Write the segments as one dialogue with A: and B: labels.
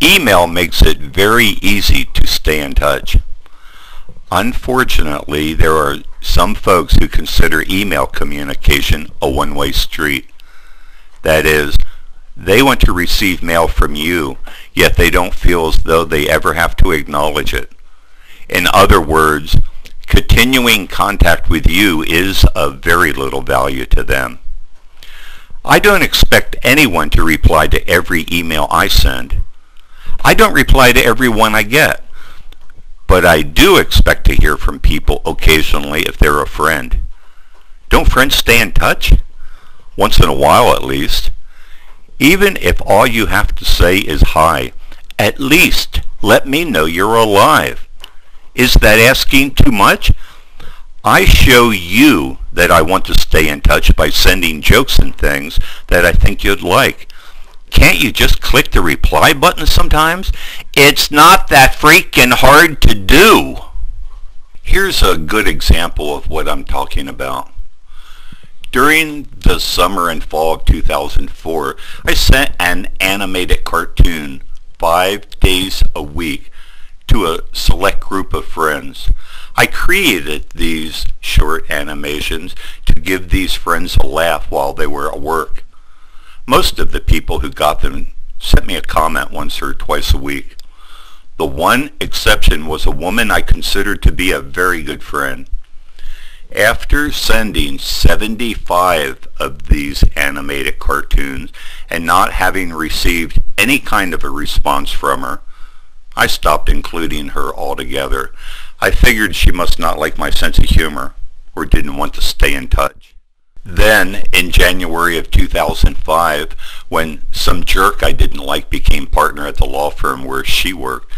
A: Email makes it very easy to stay in touch. Unfortunately, there are some folks who consider email communication a one-way street. That is, they want to receive mail from you, yet they don't feel as though they ever have to acknowledge it. In other words, continuing contact with you is of very little value to them. I don't expect anyone to reply to every email I send. I don't reply to every one I get, but I do expect to hear from people occasionally if they're a friend. Don't friends stay in touch? Once in a while at least. Even if all you have to say is hi, at least let me know you're alive. Is that asking too much? I show you that I want to stay in touch by sending jokes and things that I think you'd like. Can't you just click the reply button sometimes? It's not that freaking hard to do. Here's a good example of what I'm talking about. During the summer and fall of 2004, I sent an animated cartoon 5 days a week to a select group of friends. I created these short animations to give these friends a laugh while they were at work. Most of the people who got them sent me a comment once or twice a week. The one exception was a woman I considered to be a very good friend. After sending 75 of these animated cartoons and not having received any kind of a response from her, I stopped including her altogether. I figured she must not like my sense of humor or didn't want to stay in touch. Then, in January of 2005, when some jerk I didn't like became partner at the law firm where she worked,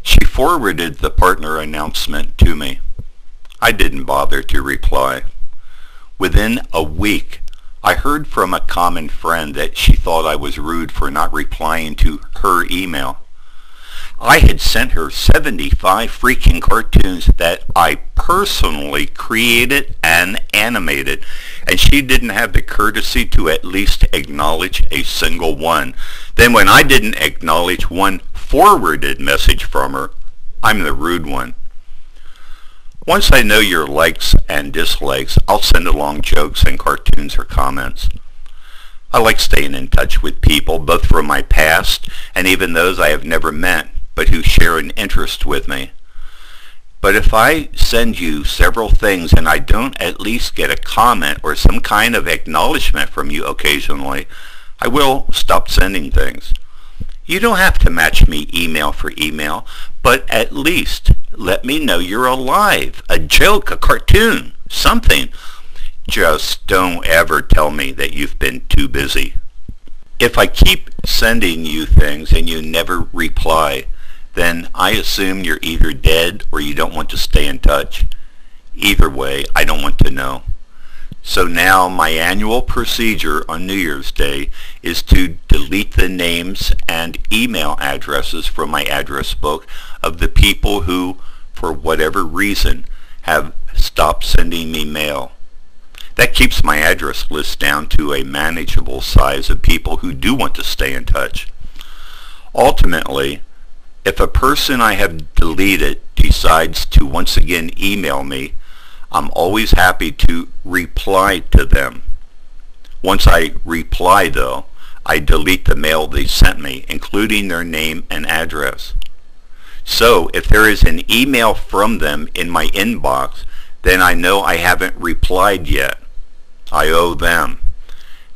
A: she forwarded the partner announcement to me. I didn't bother to reply. Within a week, I heard from a common friend that she thought I was rude for not replying to her email. I had sent her 75 freaking cartoons that I personally created and animated, and she didn't have the courtesy to at least acknowledge a single one. Then when I didn't acknowledge one forwarded message from her, I'm the rude one. Once I know your likes and dislikes, I'll send along jokes and cartoons or comments. I like staying in touch with people, both from my past and even those I have never met, but who share an interest with me. But if I send you several things and I don't at least get a comment or some kind of acknowledgement from you occasionally, I will stop sending things. You don't have to match me email for email, but at least let me know you're alive. A joke, a cartoon, something. Just don't ever tell me that you've been too busy. If I keep sending you things and you never reply, then I assume you're either dead or you don't want to stay in touch. Either way, I don't want to know. So now my annual procedure on New Year's Day is to delete the names and email addresses from my address book of the people who, for whatever reason, have stopped sending me mail. That keeps my address list down to a manageable size of people who do want to stay in touch. Ultimately, if a person I have deleted decides to once again email me, I'm always happy to reply to them. Once I reply, though, I delete the mail they sent me, including their name and address. So if there is an email from them in my inbox, then I know I haven't replied yet. I owe them.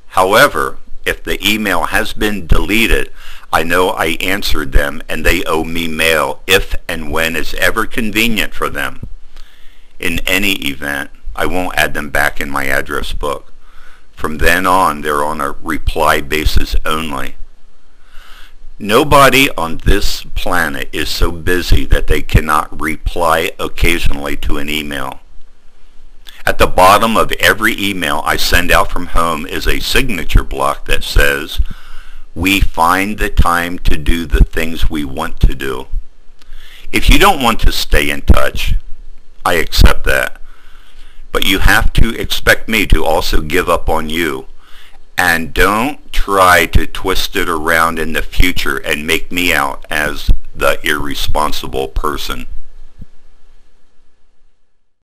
A: However, if the email has been deleted, I know I answered them and they owe me mail if and when it's ever convenient for them. In any event, I won't add them back in my address book. From then on, they're on a reply basis only. Nobody on this planet is so busy that they cannot reply occasionally to an email. At the bottom of every email I send out from home is a signature block that says, "We find the time to do the things we want to do." If you don't want to stay in touch, I accept that. But you have to expect me to also give up on you. And don't try to twist it around in the future and make me out as the irresponsible person.